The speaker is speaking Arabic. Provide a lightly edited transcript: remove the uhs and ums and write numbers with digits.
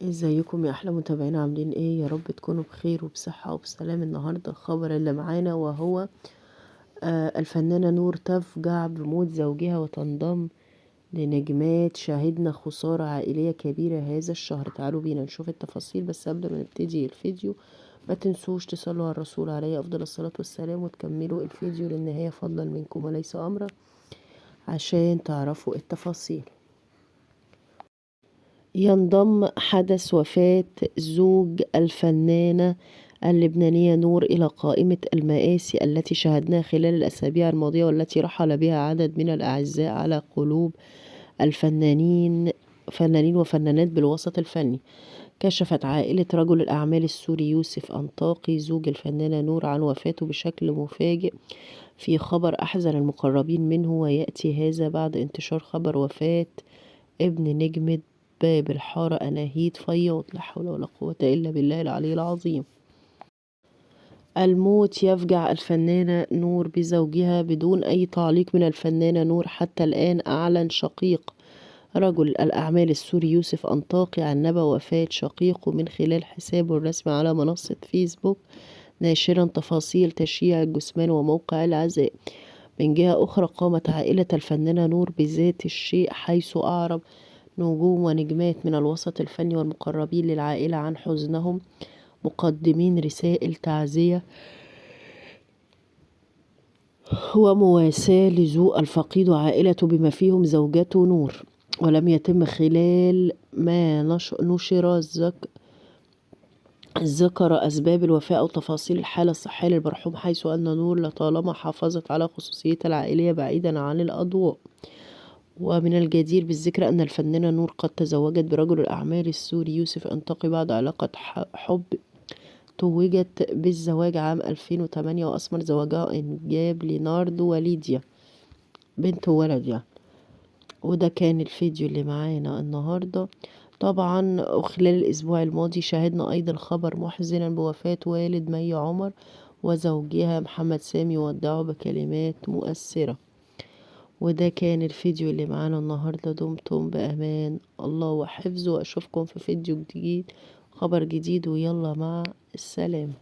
ازيكم يا احلى متابعين، عاملين ايه؟ يا رب تكونوا بخير وبصحة وبسلام. النهاردة الخبر اللي معانا وهو الفنانة نور تفجع بموت زوجها وتنضم لنجمات شهدنا خسارة عائلية كبيرة هذا الشهر. تعالوا بينا نشوف التفاصيل، بس قبل ما نبتدي الفيديو ما تنسوش تصلوا على الرسول عليه افضل الصلاة والسلام وتكملوا الفيديو للنهاية فضلا منكم وليس امرا عشان تعرفوا التفاصيل. ينضم حدث وفاة زوج الفنانة اللبنانية نور إلى قائمة المآسي التي شهدناها خلال الأسابيع الماضية، والتي رحل بها عدد من الأعزاء على قلوب فنانين وفنانات بالوسط الفني. كشفت عائلة رجل الأعمال السوري يوسف أنطاقي زوج الفنانة نور عن وفاته بشكل مفاجئ في خبر أحزن المقربين منه، ويأتي هذا بعد انتشار خبر وفاة ابن نجمة باب الحارة أناهيد فياض. لا حول ولا قوة إلا بالله العلي العظيم. الموت يفجع الفنانة نور بزوجها بدون أي تعليق من الفنانة نور. حتى الآن أعلن شقيق رجل الأعمال السوري يوسف أنطاقي عن نبأ وفاة شقيقه من خلال حسابه الرسمي على منصة فيسبوك، ناشرا تفاصيل تشييع الجثمان وموقع العزاء. من جهة أخرى قامت عائلة الفنانة نور بذات الشيء، حيث أعرب نجوم ونجمات من الوسط الفني والمقربين للعائلة عن حزنهم، مقدمين رسائل تعزية ومواساة لذوق الفقيد وعائلته بما فيهم زوجته نور. ولم يتم خلال ما نشر ذكر أسباب الوفاة أو تفاصيل الحالة الصحية للمرحوم، حيث أن نور لطالما حافظت على خصوصيتها العائلية بعيدا عن الأضواء. ومن الجدير بالذكر أن الفنانة نور قد تزوجت برجل الأعمال السوري يوسف أنطاقي بعد علاقة حب توجت بالزواج عام 2008، وأثمر زواجها إنجاب ليناردو وليديا بنت وولد يعني. وده كان الفيديو اللي معانا النهاردة. طبعا خلال الأسبوع الماضي شاهدنا أيضا خبر محزنا بوفاة والد مي عمر وزوجها محمد سامي، ودعوا بكلمات مؤثرة. وده كان الفيديو اللي معانا النهاردة. دمتم بأمان الله وحفظه، وأشوفكم في فيديو جديد، خبر جديد، ويلا مع السلامة.